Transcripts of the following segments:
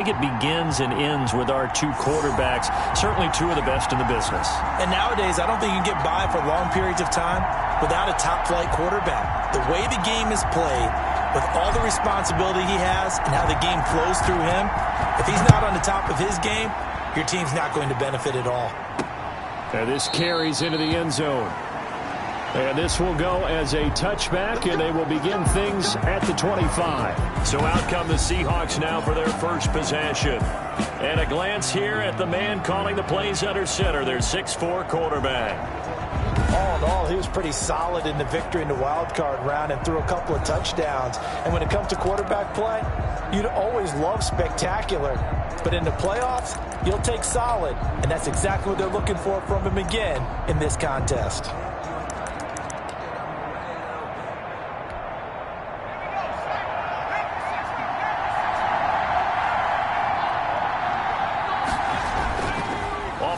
I think it begins and ends with our two quarterbacks, certainly two of the best in the business. And nowadays, I don't think you can get by for long periods of time without a top-flight quarterback. The way the game is played, with all the responsibility he has and how the game flows through him, if he's not on the top of his game, your team's not going to benefit at all. And this carries into the end zone. And this will go as a touchback, and they will begin things at the 25. So out come the Seahawks now for their first possession. And a glance here at the man calling the plays under center, their 6'4" quarterback. All in all, he was pretty solid in the victory in the wild card round and threw a couple of touchdowns. And when it comes to quarterback play, you'd always love spectacular. But in the playoffs, you'll take solid. And that's exactly what they're looking for from him again in this contest.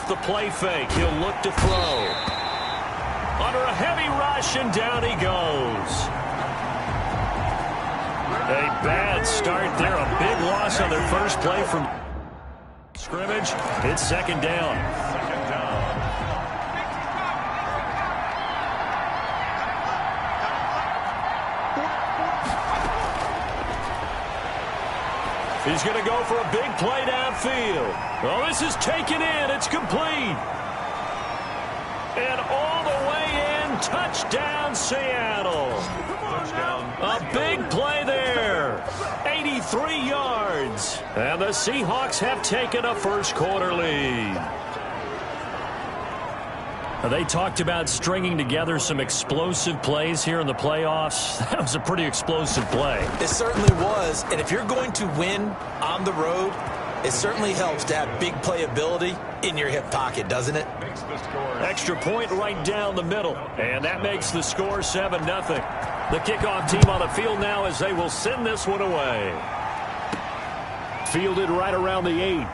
The play fake. He'll look to throw. Under a heavy rush, and down he goes. A bad start there. A big loss on their first play from scrimmage. It's second down. He's going to go for a big play downfield. Oh, this is taken in. It's complete. And all the way in. Touchdown, Seattle. A big play there. 83 yards. And the Seahawks have taken a first quarter lead. They talked about stringing together some explosive plays here in the playoffs. That was a pretty explosive play. It certainly was. And if you're going to win on the road, it certainly helps to have big playability in your hip pocket, doesn't it? Extra point right down the middle. And that makes the score 7-0. The kickoff team on the field now as they will send this one away. Fielded right around the 8.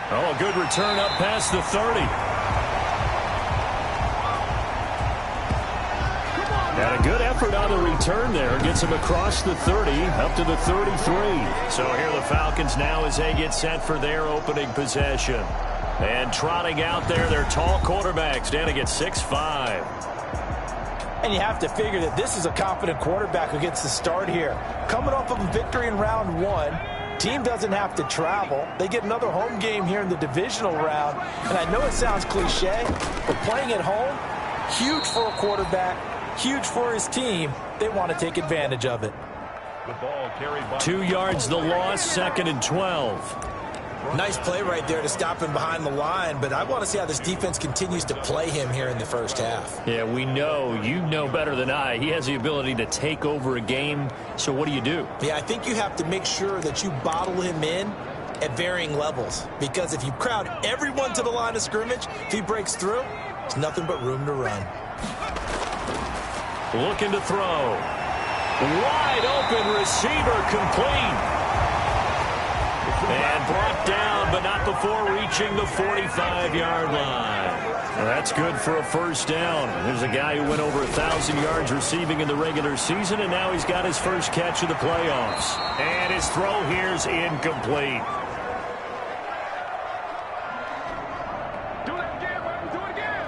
Oh, a good return up past the 30. And a good effort on the return there. Gets him across the 30, up to the 33. So here the Falcons now as they get set for their opening possession. And trotting out there, their tall quarterbacks standing at 6'5". And you have to figure that this is a confident quarterback who gets the start here. Coming off of a victory in round 1, team doesn't have to travel. They get another home game here in the divisional round. And I know it sounds cliche, but playing at home, huge for a quarterback. Huge for his team. They want to take advantage of it. 2 yards the loss, 2nd and 12. Nice play right there to stop him behind the line, but I want to see how this defense continues to play him here in the first half. Yeah, we know. You know better than I. He has the ability to take over a game, so what do you do? Yeah, I think you have to make sure that you bottle him in at varying levels, because if you crowd everyone to the line of scrimmage, if he breaks through, there's nothing but room to run. Looking to throw. Wide open receiver, complete. And brought down, but not before reaching the 45-yard line. Well, that's good for a first down. There's a guy who went over 1,000 yards receiving in the regular season, and now he's got his first catch of the playoffs. And his throw here's incomplete.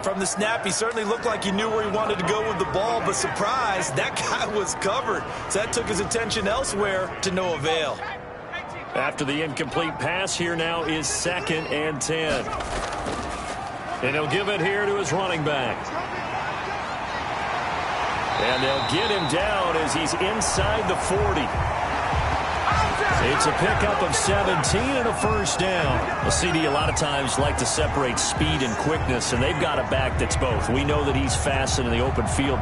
From the snap, he certainly looked like he knew where he wanted to go with the ball, but surprise, that guy was covered. So that took his attention elsewhere to no avail. After the incomplete pass, here now is 2nd and 10. And he'll give it here to his running back. And they'll get him down as he's inside the 40. It's a pickup of 17 and a first down. Well, CD a lot of times like to separate speed and quickness, and they've got a back that's both. We know that he's fast in the open field.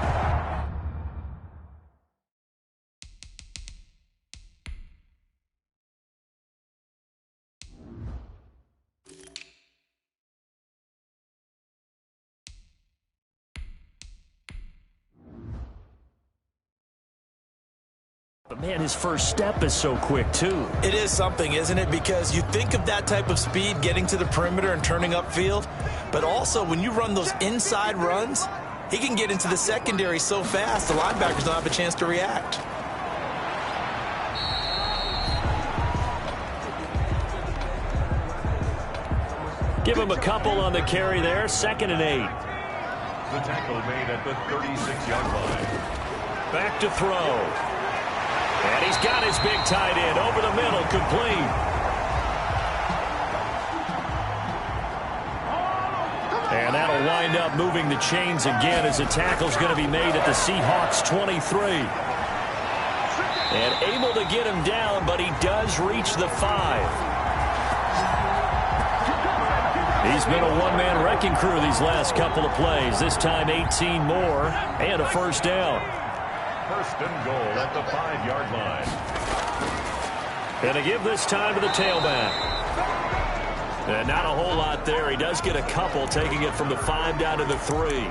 But, man, his first step is so quick, too. It is something, isn't it? Because you think of that type of speed getting to the perimeter and turning upfield, but also when you run those inside runs, he can get into the secondary so fast the linebackers don't have a chance to react. Give him a couple on the carry there. 2nd and 8. The tackle made at the 36-yard line. Back to throw. And he's got his big tight end over the middle, complete. And that'll wind up moving the chains again as the tackle's going to be made at the Seahawks 23. And able to get him down, but he does reach the 5. He's been a one-man wrecking crew these last couple of plays. This time 18 more and a first down. 1st and goal at the 5-yard line. Going to give this time to the tailback. And not a whole lot there. He does get a couple, taking it from the 5 down to the 3.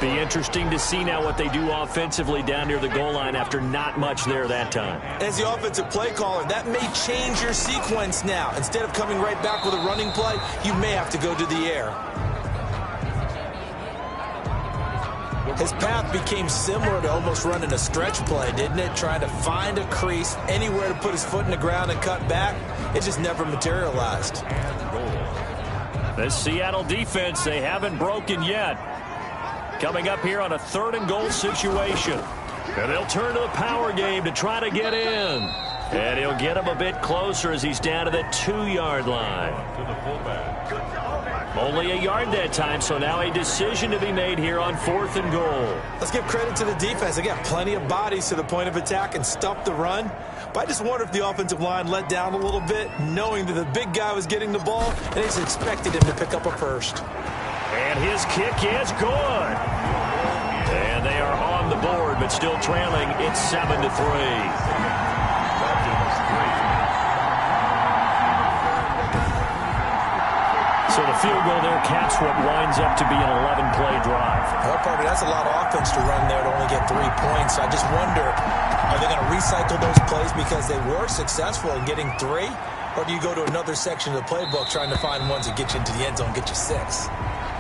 Be interesting to see now what they do offensively down near the goal line after not much there that time. As the offensive play caller, that may change your sequence now. Instead of coming right back with a running play, you may have to go to the air. His path became similar to almost running a stretch play, didn't it? Trying to find a crease, anywhere to put his foot in the ground and cut back. It just never materialized. The Seattle defense, they haven't broken yet. Coming up here on a 3rd and goal situation. And they'll turn to the power game to try to get in. And he'll get him a bit closer as he's down to the 2-yard line. To the fullback. Only a yard that time, so now a decision to be made here on 4th and goal. Let's give credit to the defense. They got plenty of bodies to the point of attack and stuffed the run. But I just wonder if the offensive line let down a little bit, knowing that the big guy was getting the ball, and they just expected him to pick up a first. And his kick is good. And they are on the board, but still trailing. It's 7-3. So the field goal there caps what winds up to be an 11-play drive. Well, probably that's a lot of offense to run there to only get 3 points. I just wonder, are they going to recycle those plays because they were successful in getting 3? Or do you go to another section of the playbook trying to find ones that get you into the end zone, get you 6?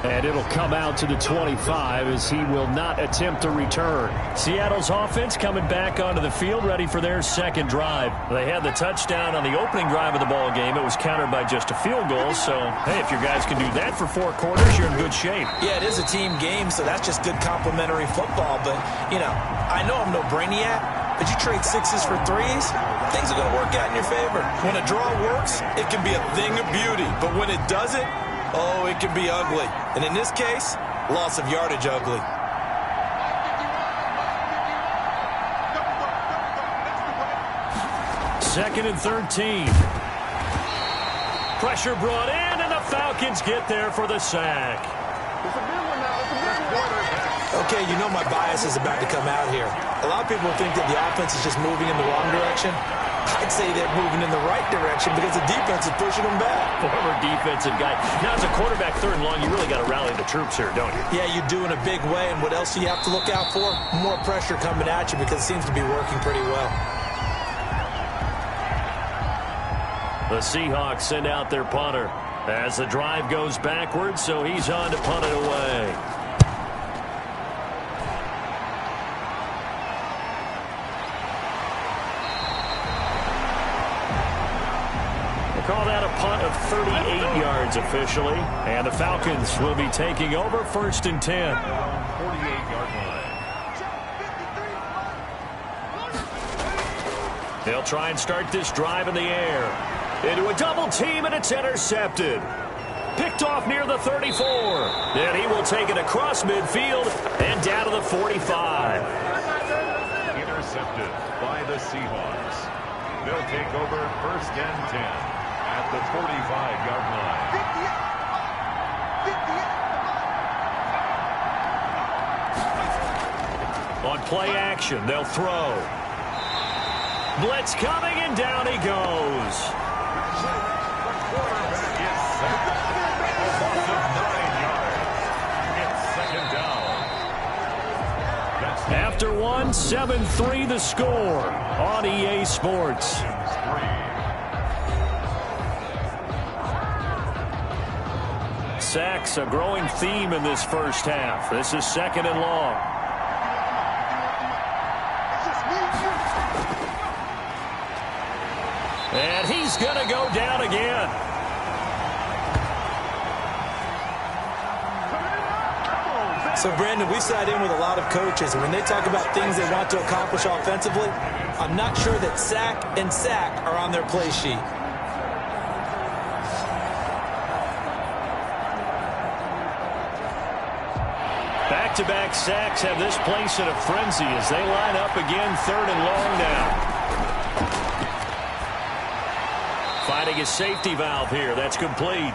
And it'll come out to the 25 as he will not attempt to return. Seattle's offense coming back onto the field, ready for their 2nd drive. They had the touchdown on the opening drive of the ball game. It was countered by just a field goal. So, hey, if your guys can do that for 4 quarters, you're in good shape. Yeah, it is a team game, so that's just good complimentary football. But, you know, I know I'm no brainiac, but you trade 6s for 3s, things are going to work out in your favor. When a draw works, it can be a thing of beauty. But when it doesn't, oh, it can be ugly. And in this case, loss of yardage ugly. Second and 13. Pressure brought in, and the Falcons get there for the sack. Okay, you know my bias is about to come out here. A lot of people think that the offense is just moving in the wrong direction. I'd say they're moving in the right direction because the defense is pushing them back. Former defensive guy. Now, as a quarterback, 3rd and long, you really got to rally the troops here, don't you? Yeah, you do in a big way. And what else do you have to look out for? More pressure coming at you because it seems to be working pretty well. The Seahawks send out their punter as the drive goes backwards, so he's on to punt it away. Call that a punt of 38 yards officially. And the Falcons will be taking over 1st and 10. 48-yard line. They'll try and start this drive in the air. Into a double team, and it's intercepted. Picked off near the 34. And he will take it across midfield and down to the 45. Intercepted by the Seahawks. They'll take over 1st and 10. At the 45-yard On line. play action, they'll throw. Blitz coming, and down he goes. The quarterback is sacked. A loss of 9 yards. It's 2nd down. After 1, 7-3 the score on EA Sports. Sacks, a growing theme in this first half. This is 2nd and long. And he's going to go down again. So, Brandon, we sat in with a lot of coaches, and when they talk about things they want to accomplish offensively, I'm not sure that sack and sack are on their play sheet. Back-to-back sacks have this place in a frenzy as they line up again, 3rd and long now. Finding a safety valve here. That's complete.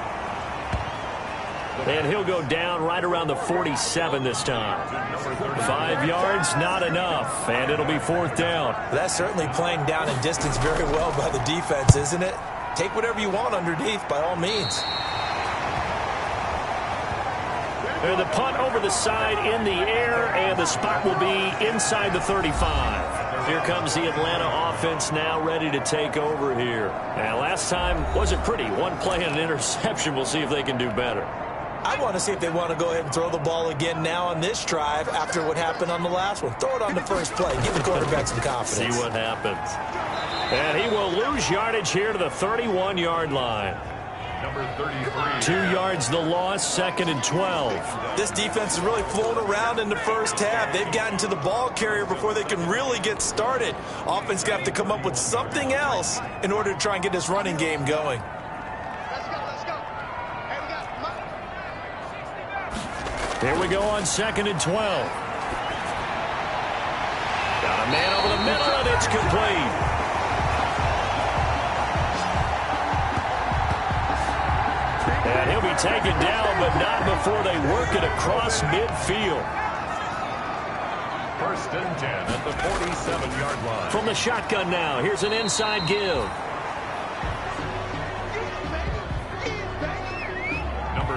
And he'll go down right around the 47 this time. 5 yards, not enough. And it'll be 4th down. That's certainly playing down in distance very well by the defense, isn't it? Take whatever you want underneath, by all means. And the punt over the side in the air, and the spot will be inside the 35. Here comes the Atlanta offense now ready to take over here. And last time wasn't pretty. One play and an interception. We'll see if they can do better. I want to see if they want to go ahead and throw the ball again now on this drive after what happened on the last one. Throw it on the first play. Give the quarterback some confidence. See what happens. And he will lose yardage here to the 31-yard line. Number 33. 2 yards the loss, 2nd and 12. This defense is really flown around in the first half. They've gotten to the ball carrier before they can really get started. Offense got to come up with something else in order to try and get this running game going. Let's go. Hey, we got Here we go on 2nd and 12. Got a man over the middle, and it's complete. And he'll be taken down, but not before they work it across midfield. 1st and 10 at the 47-yard line. From the shotgun now, here's an inside give.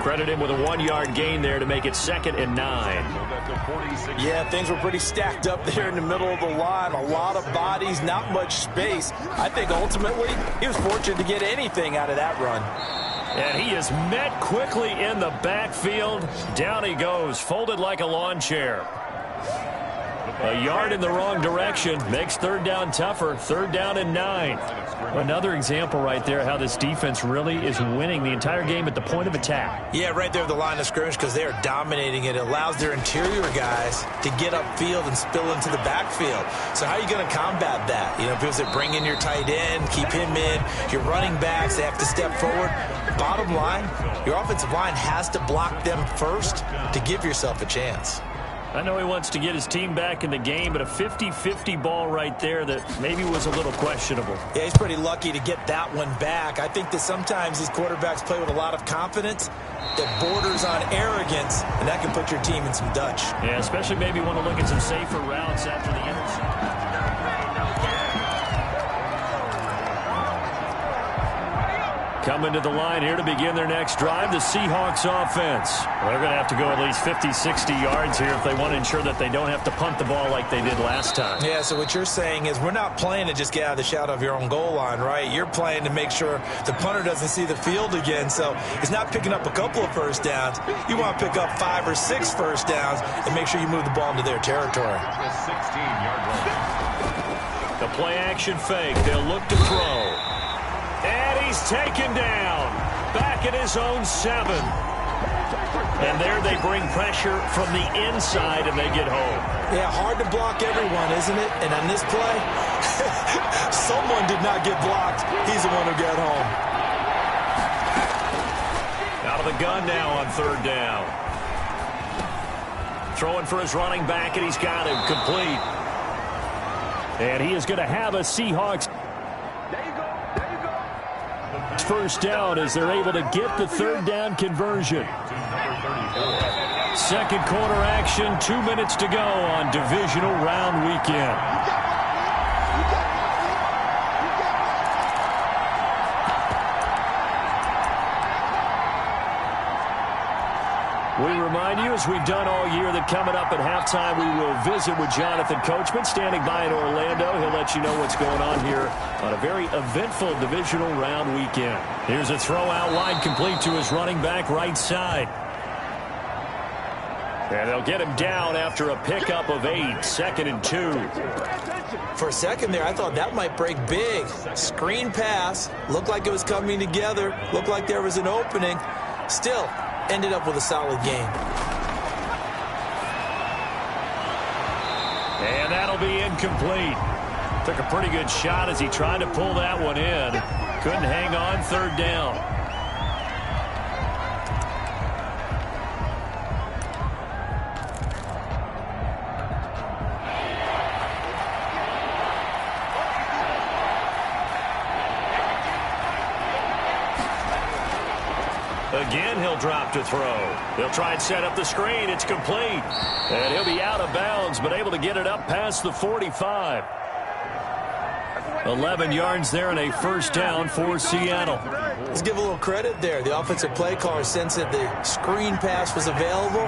Credit him with a 1-yard gain there to make it 2nd and 9. Yeah, things were pretty stacked up there in the middle of the line. A lot of bodies, not much space. I think ultimately he was fortunate to get anything out of that run. And he is met quickly in the backfield. Down he goes, folded like a lawn chair. A yard in the wrong direction makes 3rd down tougher. 3rd down and 9. Another example right there how this defense really is winning the entire game at the point of attack. Yeah, right there at the line of scrimmage because they are dominating it. It allows their interior guys to get upfield and spill into the backfield. So how are you going to combat that? You know, people say bring in your tight end, keep him in. Your running backs, they have to step forward. Bottom line, your offensive line has to block them first to give yourself a chance. I know he wants to get his team back in the game, but a 50-50 ball right there that maybe was a little questionable. Yeah, he's pretty lucky to get that one back. I think that sometimes these quarterbacks play with a lot of confidence that borders on arrogance, and that can put your team in some Dutch. Yeah, especially maybe want to look at some safer routes after the interception. Coming to the line here to begin their next drive, the Seahawks offense. They're going to have to go at least 50, 60 yards here if they want to ensure that they don't have to punt the ball like they did last time. Yeah, so what you're saying is we're not playing to just get out of the shadow of your own goal line, right? You're playing to make sure the punter doesn't see the field again. So it's not picking up a couple of first downs. You want to pick up 5 or 6 first downs and make sure you move the ball into their territory. The 16-yard line. The play action fake. They'll look to throw. And he's taken down back at his own 7. And there they bring pressure from the inside and they get home. Yeah, hard to block everyone, isn't it? And on this play, someone did not get blocked. He's the one who got home. Out of the gun now on 3rd down. Throwing for his running back, and he's got him complete. And he is going to have a Seahawks first down as they're able to get the 3rd down conversion. 2nd quarter action, 2 minutes to go on divisional round weekend. We remind you, as we've done all year, that coming up at halftime, we will visit with Jonathan Coachman, standing by in Orlando. He'll let you know what's going on here on a very eventful divisional round weekend. Here's a throw out wide, complete to his running back right side. And they'll get him down after a pickup of 8, 2nd and 2. For a second there, I thought that might break big. Screen pass, looked like it was coming together, looked like there was an opening. Still, ended up with a solid game. be incomplete. Took a pretty good shot as he tried to pull that one in. Couldn't hang on, third down. Again, he'll drop to throw. He'll try and set up the screen. It's complete. And he'll be out of bounds, but able to get it up past the 45. 11 yards there and a first down for Seattle. Let's give a little credit there. The offensive play caller sensed that the screen pass was available.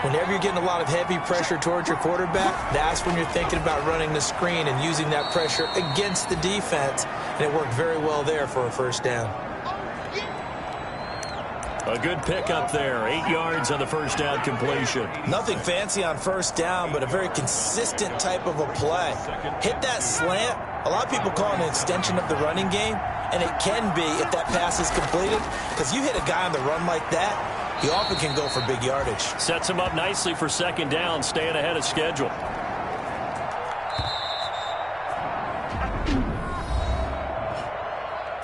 Whenever you're getting a lot of heavy pressure towards your quarterback, that's when you're thinking about running the screen and using that pressure against the defense. And it worked very well there for a first down. A good pickup there. 8 yards on the first down completion. Nothing fancy on first down, but a very consistent type of a play. Hit that slant. A lot of people call it an extension of the running game, and it can be if that pass is completed, because you hit a guy on the run like that, he often can go for big yardage. Sets him up nicely for second down, staying ahead of schedule.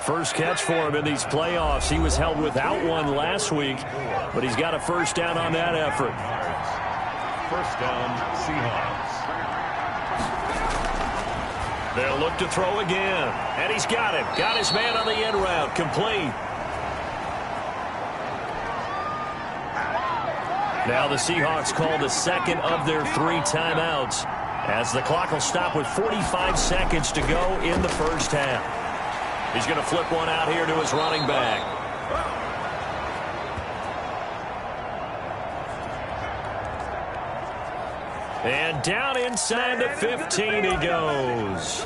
First catch for him in these playoffs. He was held without one last week, but he's got a first down on that effort. First down, Seahawks. They'll look to throw again, and he's got him. Got his man on the end route, complete. Now the Seahawks call the second of their 3 timeouts, as the clock will stop with 45 seconds to go in the first half. He's going to flip one out here to his running back. And down inside the 15 he goes.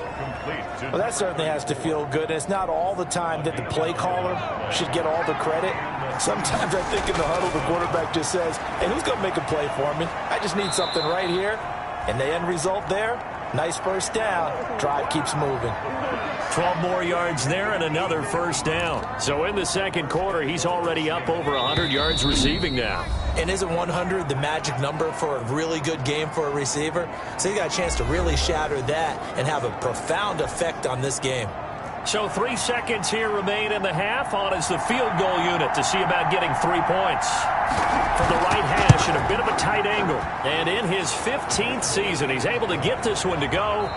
Well, that certainly has to feel good. It's not all the time that the play caller should get all the credit. Sometimes I think in the huddle the quarterback just says, hey, who's going to make a play for me? I just need something right here. And the end result there, nice first down. Drive keeps moving. 12 more yards there and another first down. So in the second quarter, he's already up over 100 yards receiving now. And isn't 100 the magic number for a really good game for a receiver? So you got a chance to really shatter that and have a profound effect on this game. So 3 seconds here remain in the half. On is the field goal unit to see about getting 3 points. From the right hash at a bit of a tight angle. And in his 15th season, he's able to get this one to go.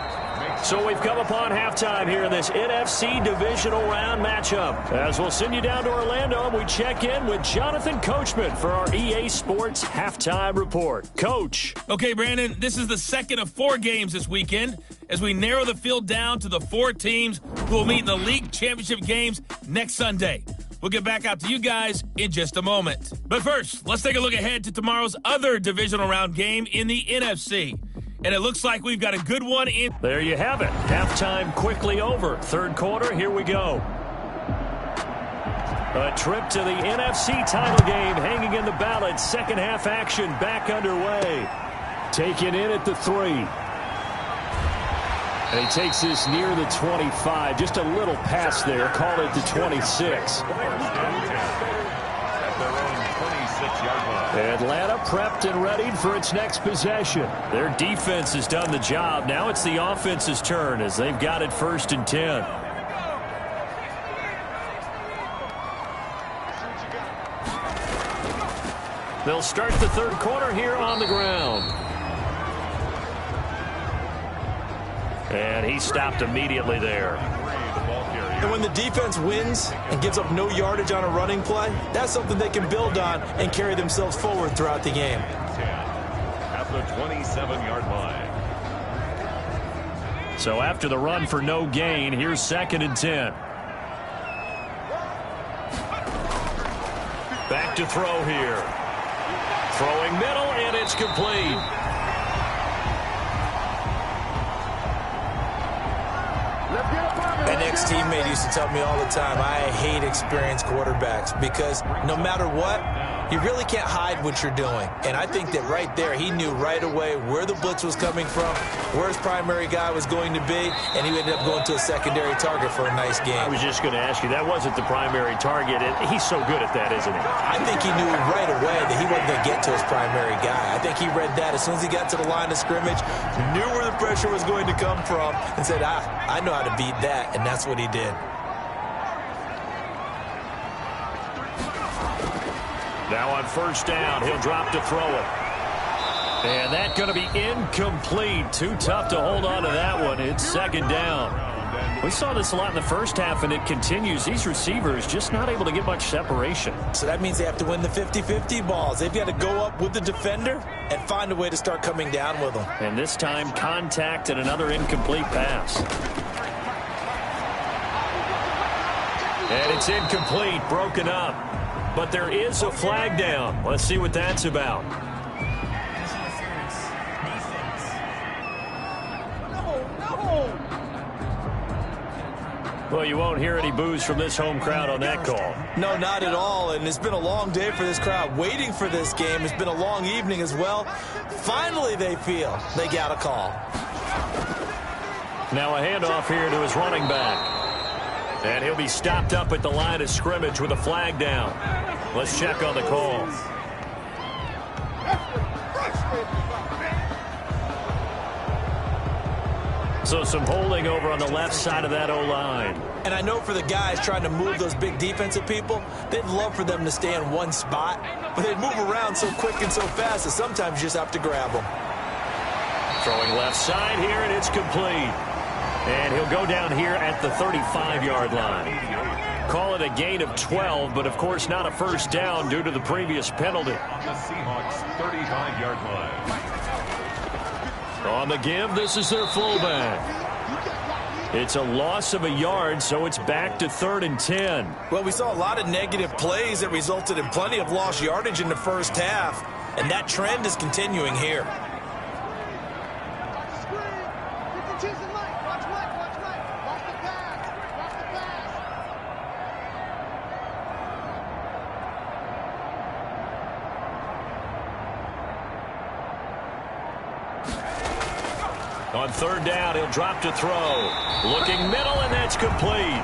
So we've come upon halftime here in this NFC divisional round matchup. As we'll send you down to Orlando, and we check in with Jonathan Coachman for our EA Sports Halftime Report. Coach. Okay, Brandon, this is the second of 4 games this weekend as we narrow the field down to the 4 teams who will meet in the league championship games next Sunday. We'll get back out to you guys in just a moment. But first, let's take a look ahead to tomorrow's other divisional round game in the NFC. And it looks like we've got a good one in. There you have it. Halftime quickly over. Third quarter, here we go. A trip to the NFC title game hanging in the balance. Second half action back underway. Taken in at the 3. And he takes this near the 25. Just a little pass there. Call it the 26. Atlanta prepped and readied for its next possession. Their defense has done the job. Now it's the offense's turn as they've got it 1st and 10. They'll start the third quarter here on the ground. And he stopped immediately there. And when the defense wins and gives up no yardage on a running play, that's something they can build on and carry themselves forward throughout the game. At the 27-yard line. So after the run for no gain, here's 2nd and 10. Back to throw here. Throwing middle, and it's complete. An ex-teammate used to tell me all the time, I hate experienced quarterbacks because no matter what, You really can't hide what you're doing. And I think that right there, he knew right away where the blitz was coming from, where his primary guy was going to be, and he ended up going to a secondary target for a nice game. I was just going to ask you, that wasn't the primary target, and he's so good at that, isn't he? I think he knew right away that he wasn't going to get to his primary guy. I think he read that as soon as he got to the line of scrimmage, knew where the pressure was going to come from, and said, I know how to beat that, and that's what he did. Now on first down, he'll drop to throw it. And that's going to be incomplete. Too tough to hold on to that one. It's second down. We saw this a lot in the first half, and it continues. These receivers just not able to get much separation. So that means they have to win the 50-50 balls. They've got to go up with the defender and find a way to start coming down with them. And this time, contact and another incomplete pass. And it's incomplete, broken up. But there is a flag down. Let's see what that's about. Well, you won't hear any boos from this home crowd on that call. No, not at all. And it's been a long day for this crowd waiting for this game. It's been a long evening as well. Finally, they feel they got a call. Now a handoff here to his running back. And he'll be stopped up at the line of scrimmage with a flag down. Let's check on the call. So some holding over on the left side of that O-line. And I know for the guys trying to move those big defensive people, they'd love for them to stay in one spot, but they'd move around so quick and so fast that sometimes you just have to grab them. Throwing left side here, and it's complete. And he'll go down here at the 35-yard line. Call it a gain of 12, but of course not a first down due to the previous penalty. On the Seahawks 35-yard line. On the give, this is their fullback. It's a loss of a yard, so it's back to 3rd and 10. Well, we saw a lot of negative plays that resulted in plenty of lost yardage in the first half, and that trend is continuing here. On third down, he'll drop to throw. Looking middle, and that's complete.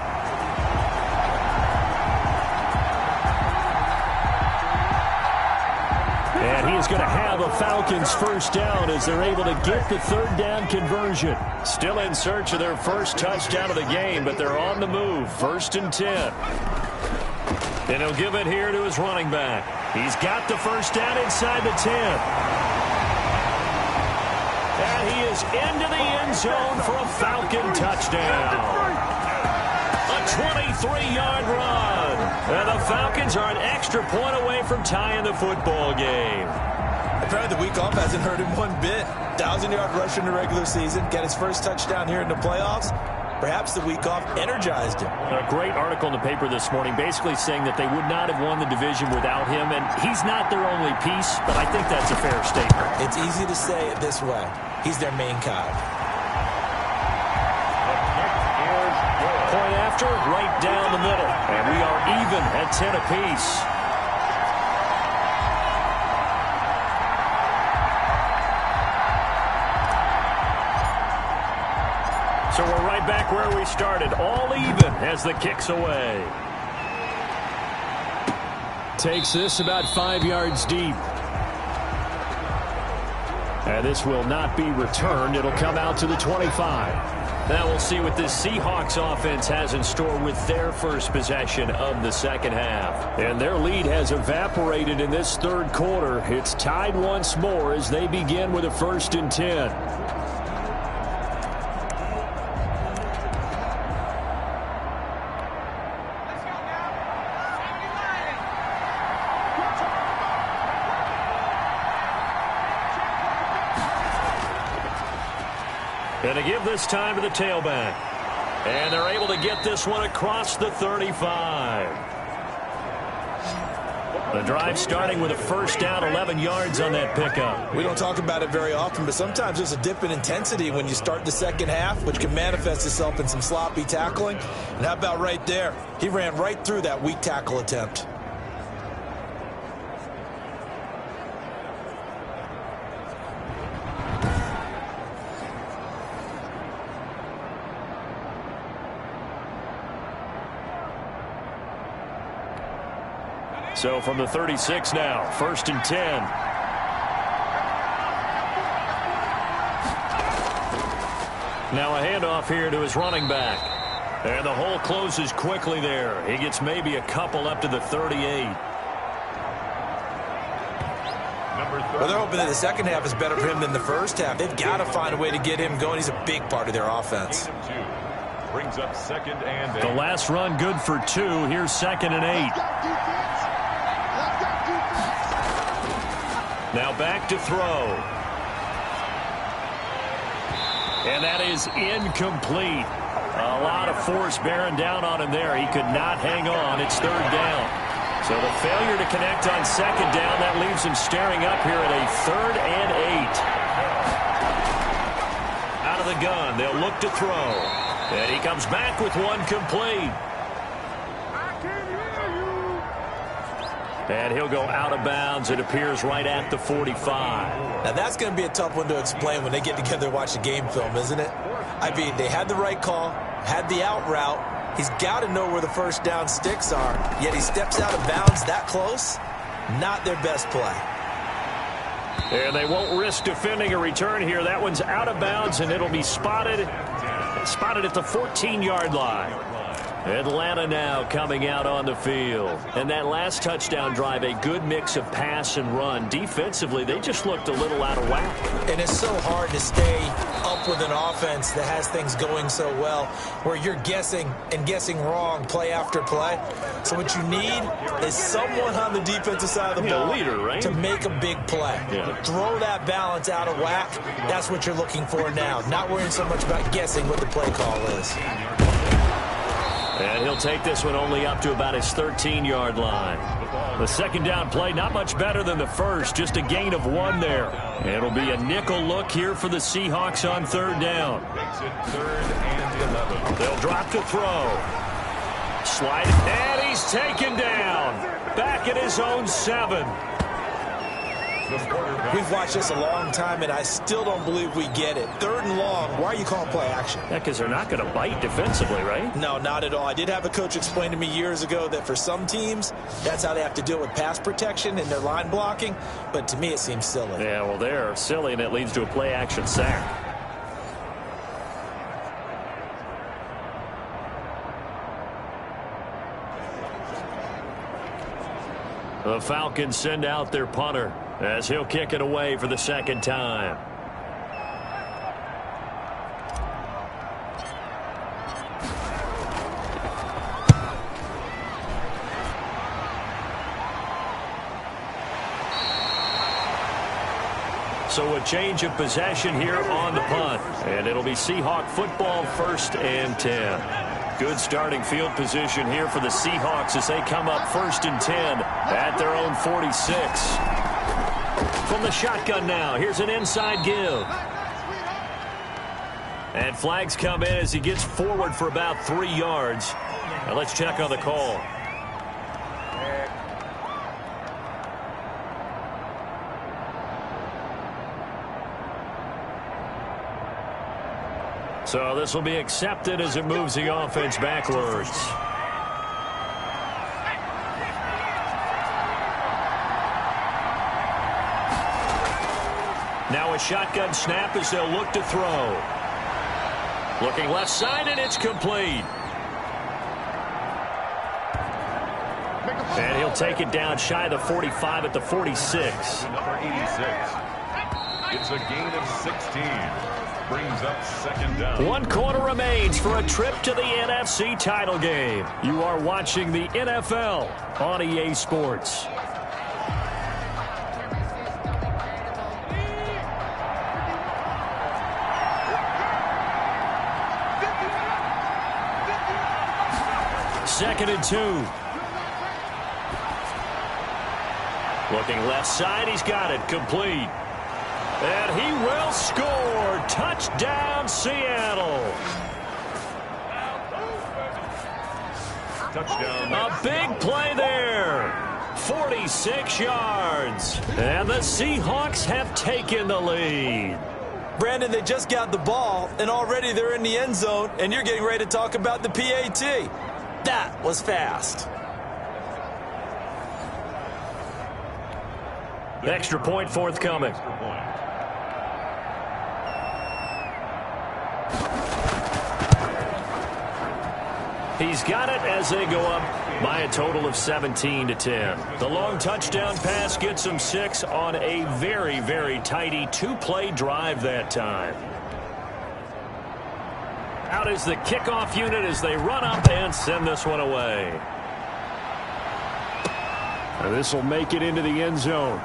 And he is going to have a Falcons first down as they're able to get the third down conversion. Still in search of their first touchdown of the game, but they're on the move. 1st and 10. And he'll give it here to his running back. He's got the first down inside the 10. And he is into the end zone for a Falcon touchdown. A 23-yard run. And the Falcons are an extra point away from tying the football game. Apparently the week off hasn't hurt him one bit. 1,000-yard rush in the regular season. Got his first touchdown here in the playoffs. Perhaps the week off energized him. A great article in the paper this morning basically saying that they would not have won the division without him, and he's not their only piece, but I think that's a fair statement. It's easy to say it this way. He's their main cog. Point after, right down the middle, and we are even at 10 apiece. So we're right back where we started, all even as the kick's away. Takes this about 5 yards deep. And this will not be returned. It'll come out to the 25. Now we'll see what this Seahawks offense has in store with their first possession of the second half. And their lead has evaporated in this third quarter. It's tied once more as they begin with a 1st and 10. And to give this time to the tailback. And they're able to get this one across the 35. The drive starting with a first down, 11 yards on that pickup. We don't talk about it very often, but sometimes there's a dip in intensity when you start the second half, which can manifest itself in some sloppy tackling. And how about right there? He ran right through that weak tackle attempt. So from the 36 now, 1st and 10. Now a handoff here to his running back. And the hole closes quickly there. He gets maybe a couple up to the 38. Well, they're hoping that the second half is better for him than the first half. They've got to find a way to get him going. He's a big part of their offense. Brings up 2nd and 8. The last run good for 2. Here's 2nd and 8. Now back to throw. And that is incomplete. A lot of force bearing down on him there. He could not hang on. It's 3rd down. So the failure to connect on 2nd down, that leaves him staring up here at a 3rd and 8. Out of the gun, they'll look to throw. And he comes back with one complete. And he'll go out of bounds. It appears right at the 45. Now that's going to be a tough one to explain when they get together and watch the game film, isn't it? I mean, they had the right call, had the out route. He's got to know where the first down sticks are, yet he steps out of bounds that close. Not their best play. And they won't risk defending a return here. That one's out of bounds, and it'll be spotted at the 14-yard line. Atlanta now coming out on the field. And that last touchdown drive, a good mix of pass and run. Defensively, they just looked a little out of whack. And it's so hard to stay up with an offense that has things going so well, where you're guessing and guessing wrong play after play. So what you need is someone on the defensive side of the ball, a leader, right? To make a big play. Yeah. Throw that balance out of whack. That's what you're looking for now. Not worrying so much about guessing what the play call is. And he'll take this one only up to about his 13-yard line. The 2nd down play, not much better than the first, just a gain of 1 there. It'll be a nickel look here for the Seahawks on 3rd down. Makes it 3rd and 11. They'll drop to throw. Slide, and he's taken down. Back at his own 7. We've watched this a long time, and I still don't believe we get it. 3rd and long, why are you calling play action? Yeah, because they're not going to bite defensively, right? No, not at all. I did have a coach explain to me years ago that for some teams, that's how they have to deal with pass protection and their line blocking. But to me, it seems silly. Yeah, well, they're silly, and it leads to a play action sack. The Falcons send out their punter as he'll kick it away for the 2nd time. So a change of possession here on the punt. And it'll be Seahawk football, 1st and 10. Good starting field position here for the Seahawks as they come up 1st and 10 at their own 46. From the shotgun now, here's an inside give. And flags come in as he gets forward for about 3 yards. Now let's check on the call. So this will be accepted as it moves the offense backwards. Now a shotgun snap as they'll look to throw. Looking left side, and it's complete. And he'll take it down shy of the 45 at the 46. Number 86. It's a gain of 16. Brings up 2nd down. 1 quarter remains for a trip to the NFC title game. You are watching the NFL on EA Sports. Second and 2. Looking left side, he's got it complete. And he will score. Touchdown, Seattle. Touchdown. A big play there. 46 yards. And the Seahawks have taken the lead. Brandon, they just got the ball, and already they're in the end zone, and you're getting ready to talk about the PAT. That was fast. Extra point forthcoming. He's got it as they go up by a total of 17-10. The long touchdown pass gets him 6 on a very, very tidy two-play drive that time. Out is the kickoff unit as they run up and send this one away. And this will make it into the end zone.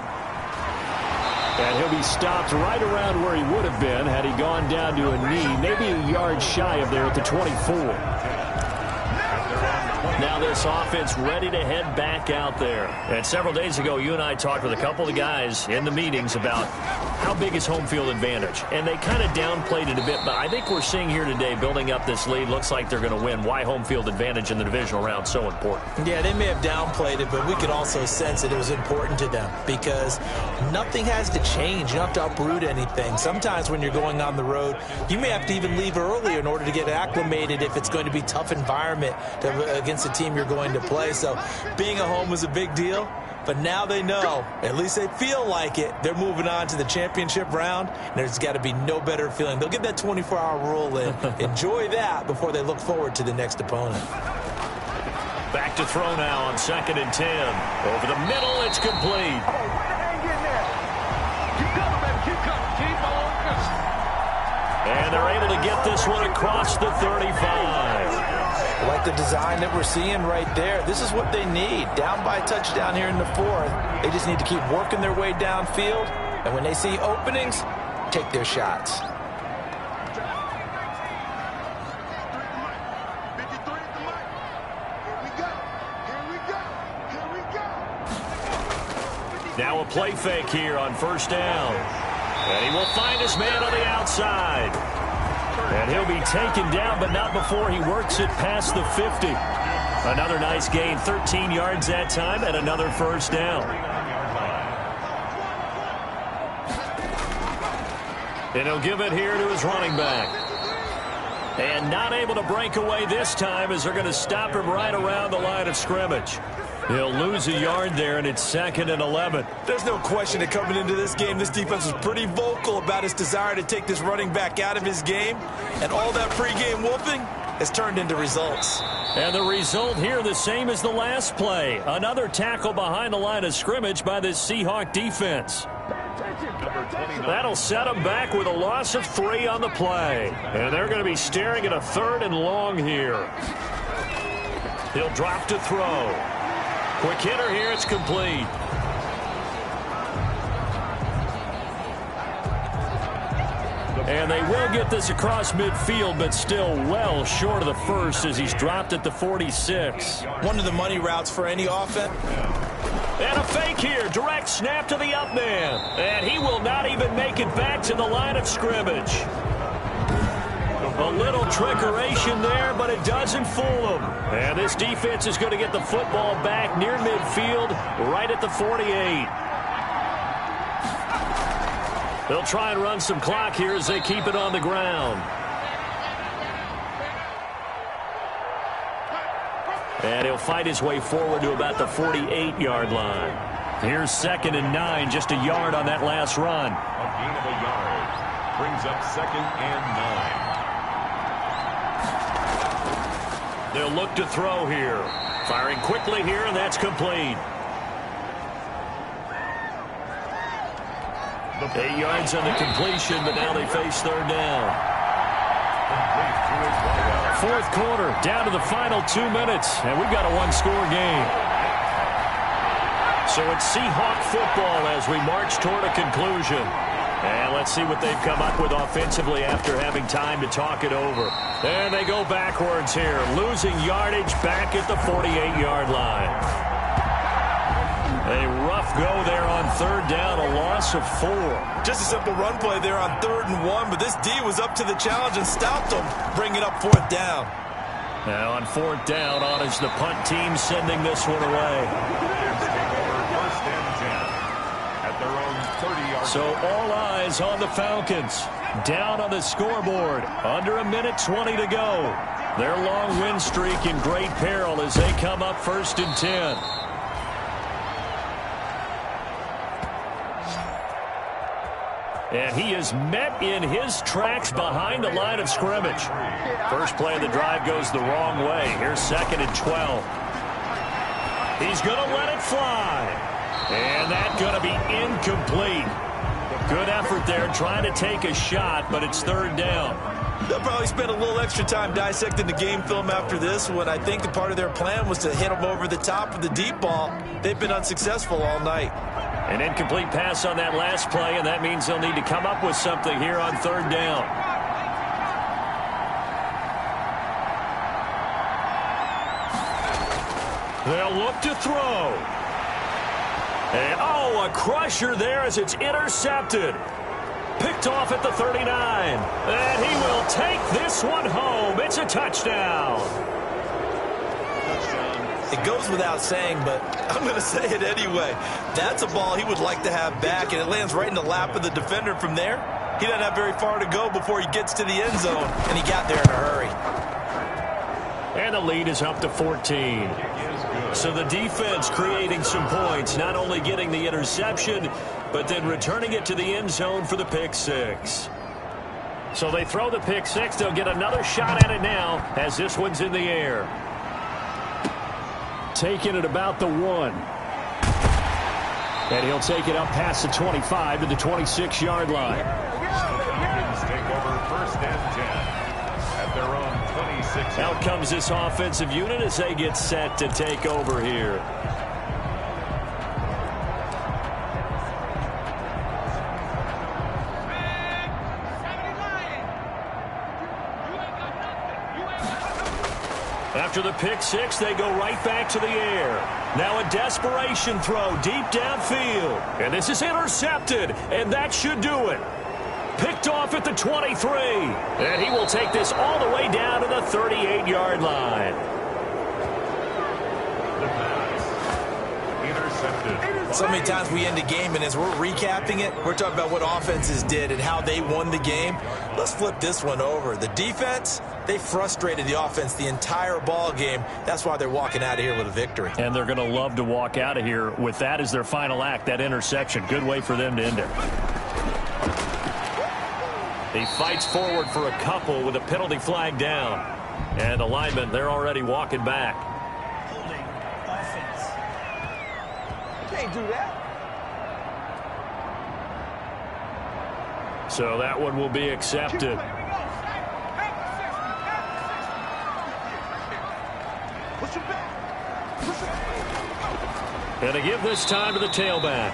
And he'll be stopped right around where he would have been had he gone down to a knee, maybe a yard shy of there at the 24. Now this offense ready to head back out there. And several days ago, you and I talked with a couple of the guys in the meetings about how big is home field advantage. And they kind of downplayed it a bit, but I think we're seeing here today, building up this lead, looks like they're going to win. Why home field advantage in the divisional round so important? Yeah, they may have downplayed it, but we could also sense that it was important to them because nothing has to change. You don't have to uproot anything. Sometimes when you're going on the road, you may have to even leave early in order to get acclimated if it's going to be a tough environment against the team you're going to play. So being at home was a big deal, but now they know, at least they feel like it, they're moving on to the championship round. There's got to be no better feeling. They'll get that 24-hour rule in, enjoy that before they look forward to the next opponent. Back to throw now on 2nd and 10. Over the middle, it's complete. And they're able to get this one across the 35. I like the design that we're seeing right there. This is what they need. Down by a touchdown here in the 4th. They just need to keep working their way downfield. And when they see openings, take their shots. Now a play fake here on 1st down. And he will find his man on the outside. And he'll be taken down, but not before he works it past the 50. Another nice gain, 13 yards that time, and another 1st down. And he'll give it here to his running back. And not able to break away this time as they're going to stop him right around the line of scrimmage. He'll lose a yard there, and it's 2nd and 11. There's no question that coming into this game, this defense was pretty vocal about his desire to take this running back out of his game. And all that pregame whooping has turned into results. And the result here the same as the last play. Another tackle behind the line of scrimmage by this Seahawk defense. That'll set them back with a loss of 3 on the play. And they're going to be staring at a 3rd and long here. He'll drop to throw. Quick hitter here, it's complete. And they will get this across midfield, but still well short of the 1st as he's dropped at the 46. One of the money routes for any offense. And a fake here, direct snap to the up man. And he will not even make it back to the line of scrimmage. A little trickeration there, but it doesn't fool them. And this defense is going to get the football back near midfield, right at the 48. They'll try and run some clock here as they keep it on the ground. And he'll fight his way forward to about the 48-yard line. Here's 2nd and 9, just a yard on that last run. A gain of a yard brings up 2nd and 9. They'll look to throw here. Firing quickly here, and that's complete. 8 yards on the completion, but now they face 3rd down. 4th quarter, down to the final 2 minutes, and we've got a one-score game. So it's Seahawk football as we march toward a conclusion. And let's see what they've come up with offensively after having time to talk it over. And they go backwards here, losing yardage back at the 48-yard line. A rough go there on 3rd down, a loss of 4. Just a simple run play there on 3rd and 1, but this D was up to the challenge and stopped them, bringing up 4th down. Now on 4th down, on is the punt team sending this one away. So all eyes on the Falcons. Down on the scoreboard. Under a minute 20 to go. Their long win streak in great peril as they come up 1st and 10. And he is met in his tracks behind the line of scrimmage. First play of the drive goes the wrong way. Here's 2nd and 12. He's going to let it fly. And that's going to be incomplete. Good effort there trying to take a shot, but it's 3rd down. They'll probably spend a little extra time dissecting the game film after this one. I think a part of their plan was to hit them over the top of the deep ball. They've been unsuccessful all night. An incomplete pass on that last play, and that means they'll need to come up with something here on 3rd down. They'll look to throw. And, a crusher there as it's intercepted. Picked off at the 39. And he will take this one home. It's a touchdown. It goes without saying, but I'm going to say it anyway. That's a ball he would like to have back, and it lands right in the lap of the defender from there. He doesn't have very far to go before he gets to the end zone, and he got there in a hurry. And the lead is up to 14. So the defense creating some points, not only getting the interception, but then returning it to the end zone for the pick six. So they throw the pick six. They'll get another shot at it now as this one's in the air. Taking it about the 1. And he'll take it up past the 25 to the 26-yard line. Falcons take over 1st and 10 at their own 26. Out comes this offensive unit as they get set to take over here. After the pick six, they go right back to the air. Now a desperation throw deep downfield. And this is intercepted, and that should do it. Picked off at the 23. And he will take this all the way down to the 38-yard line. The pass. Intercepted. So many times we end a game, and as we're recapping it, we're talking about what offenses did and how they won the game. Let's flip this one over. The defense, they frustrated the offense the entire ball game. That's why they're walking out of here with a victory. And they're going to love to walk out of here with that as their final act, that interception. Good way for them to end it. He fights forward for a couple with a penalty flag down. And the linemen, they're already walking back. Holding offense. Can't do that. So that one will be accepted. And to give this time to the tailback.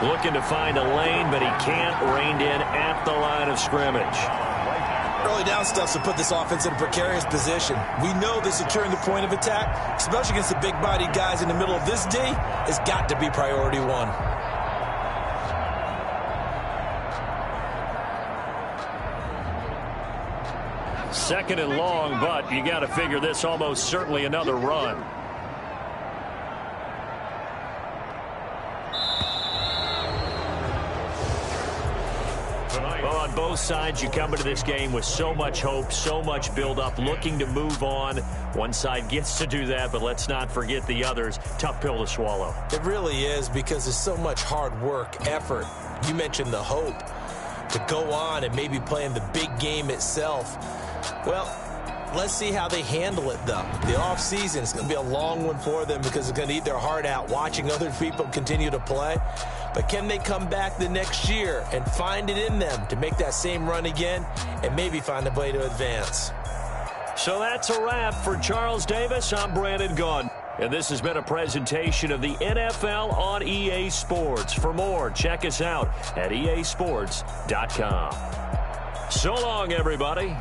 Looking to find a lane, but he can't. Reined in at the line of scrimmage. Early down stuff to put this offense in a precarious position. We know that securing the point of attack, especially against the big-bodied guys in the middle of this D, has got to be priority one. Second and long, but you got to figure this almost certainly another run. Well, on both sides, you come into this game with so much hope, so much build-up, looking to move on. One side gets to do that, but let's not forget the others. Tough pill to swallow. It really is, because there's so much hard work, effort. You mentioned the hope to go on and maybe play in the big game itself. Well, let's see how they handle it, though. The offseason is going to be a long one for them because they're going to eat their heart out watching other people continue to play. But can they come back the next year and find it in them to make that same run again and maybe find a way to advance? So that's a wrap for Charles Davis. I'm Brandon Gaudin. And this has been a presentation of the NFL on EA Sports. For more, check us out at easports.com. So long, everybody.